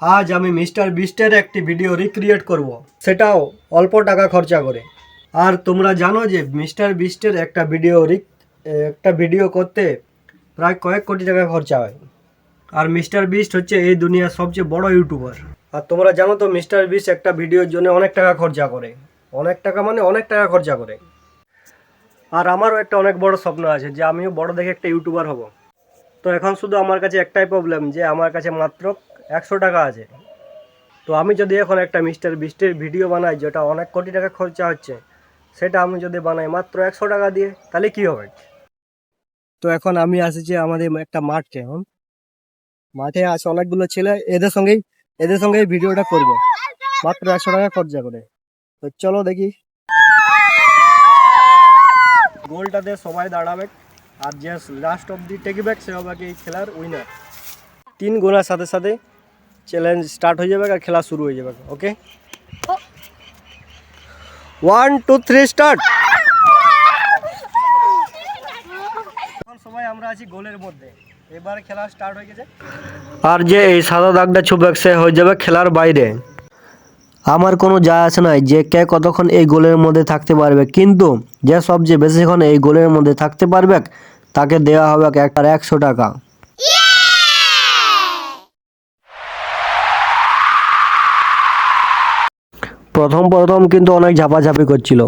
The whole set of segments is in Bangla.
আজ আমি মিস্টার বিস্টের একটি ভিডিও রিক্রিয়েট করব, সেটাও অল্প টাকা খরচা করে। আর তোমরা জানো যে মিস্টার বিস্টের একটা ভিডিও করতে প্রায় কয়েক কোটি টাকা খরচা হয়। আর মিস্টার বিস্ট হচ্ছে এই দুনিয়ার সবচেয়ে বড় ইউটিউবার। আর তোমরা জানো তো মিস্টার বিস্ট একটা ভিডিওর জন্য অনেক টাকা খরচা করে, অনেক টাকা খরচা করে। আর আমারও একটা অনেক বড় স্বপ্ন আছে যে আমিও বড় দেখে একটা ইউটিউবার হব। তো এখন শুধু আমার কাছে একটাই প্রবলেম, যে আমার কাছে মাত্র 100 টাকা আছে। তো আমি যদি এখন একটা মিস্টার বিস্টের ভিডিও বানাই যেটা অনেক কোটি টাকা খরচা হচ্ছে, সেটা আমি যদি বানাই মাত্র 100 টাকা দিয়ে, তাহলে কি হবে? তো এখন আমি আসছি আমাদের একটা মাঠে। মাঠে আছে অনেকগুলো ছেলে, এদের সঙ্গেই ভিডিওটা করব মাত্র 100 টাকা খরচা করে। তো চলো দেখি। গোলটাতে সবাই দাঁড়াবে, আর যে লাস্ট অব্দি টেকবে সে হবে এই খেলার উইনার। 3 গোনার সাথে সাথে চ্যালেঞ্জ স্টার্ট হয়ে যাবে আর খেলা শুরু হয়ে যাবে। ওকে, 1 2 3 স্টার্ট। এখন সবাই আমরা আছি গোলের মধ্যে, এবার খেলা স্টার্ট হয়ে গেছে। আর যে এই সাদা দাগটা ছুবে সে হয়ে যাবে খেলার বাইরে। আমার কোনো যায় আসে নাই যে কে কতক্ষণ এই গোলের মধ্যে থাকতে পারবে, কিন্তু যে সবচেয়ে বেশিক্ষণ এই গোলের মধ্যে থাকতে পারবে তাকে দেওয়া হবে একটা 100 টাকা। প্রথম কিন্তু অনেক ঝাপাঝাপি করছিল,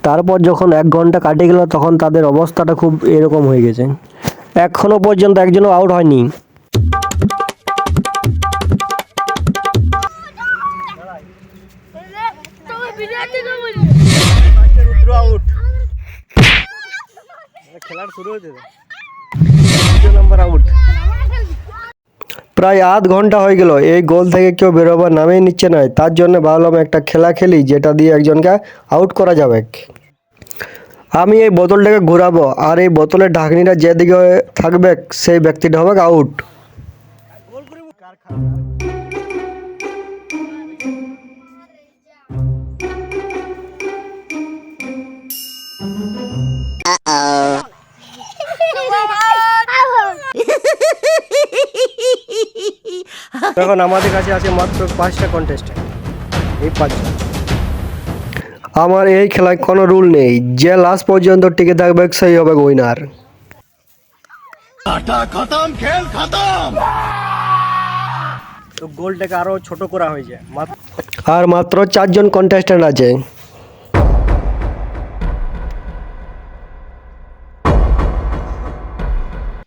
তারপর যখন 1 ঘন্টা কাটে গেল তখন তাদের অবস্থাটা খুব এরকম হয়ে গেছে। এখনো পর্যন্ত একজনও আউট হয়নি। খেলার শুরু হয়েছে, নাম্বার আউট। প্রায় আধ ঘন্টা হয়ে গেল, এই গোল থেকে কেউ বেরোবার নামেই নিচ্ছে না। তার জন্য ভাবলাম একটা খেলা খেলি যেটা দিয়ে একজনকে আউট করা যাবে। আমি এই বোতলটাকে ঘোরাবো, আর এই বোতলের ঢাকনিটা যেদিকে থাকবে সেই ব্যক্তিটা হবে আউট। এখন আমাদের কাছে আছে মাত্র 5টা কন্টেস্টেন্ট, এই 5জন। আমার এই খেলায় কোনো রুল নেই, যে লাস্ট পর্যন্ত টিকে থাকবে সেই হবে উইনার। তো গোলটাকে আরো ছোট করা হয়েছে, আর মাত্র 4 জন কন্টেস্ট্যান্ট আছে।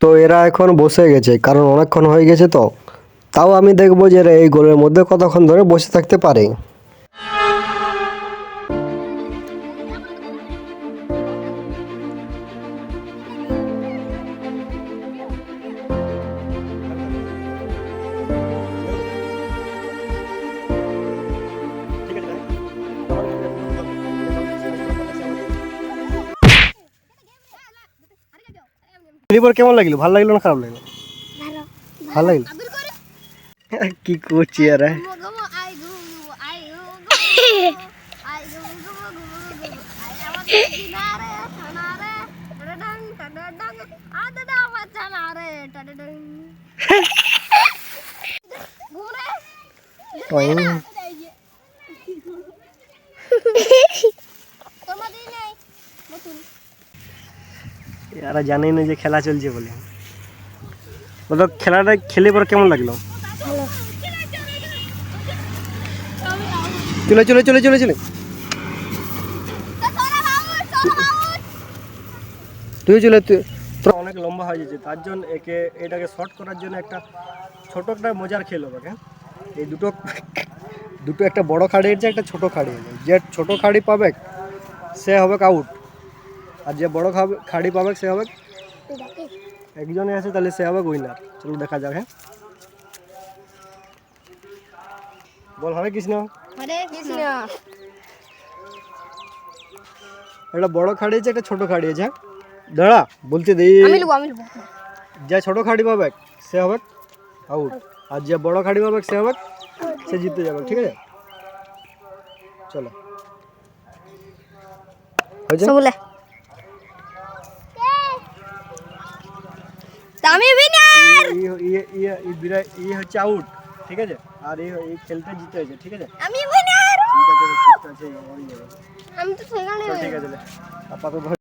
তো এরা এখন বসে গেছে, কারণ অনেকক্ষণ হয়ে গেছে। তো তাও আমি দেখবো যে এরা এই গোলের মধ্যে কতক্ষণ ধরে বসে থাকতে পারে। খেলিবার কেমন লাগলো? ভালো লাগলো না খারাপ লাগলো? ভালো লাগলো। কি করছি এরা? এরা জানেই না যে খেলা চলছে বলে। বলো, খেলাটা খেলে পরে কেমন লাগলো? চলে চলে চলে চলে চলে তুই চলে, তোর অনেক লম্বা হয়ে যাচ্ছে, তার জন্য এটাকে শর্ট করার জন্য একটা ছোট একটা মজার খেল হবে। এই দুটো একটা বড় খাড়ি আছে, একটা ছোট খাড়ি আছে। যে ছোট খাড়ি পাবে সে হবে আউট, আর যে বড় খাড়ি পাবে সে হবে, একজনে আছে তাহলে সে হবে উইনার। চলো দেখা যাক। হ্যাঁ, বল হরে কৃষ্ণ। হরে কৃষ্ণ। একটা বড় খাড়ি আছে, একটা ছোট খাড়ি আছে। দাঁড়া বলতে দেই। আমি লব। যে ছোট খাড়ি পাবে সে হবে আউট, আর যে বড় খাড়ি পাবে সে জিতে যাবে। ঠিক আছে, চলো হয়েছে বলে আমি উইনার। ই হচ্ছে আউট, ঠিক আছে? আর এই খেলতে জিতে হয়েছে, ঠিক আছে? আমি উইনার। ঠিক আছে, ঠিক আছে, ওরই যাবে। আমি তো সেখানে চল, ঠিক আছে, আপাতত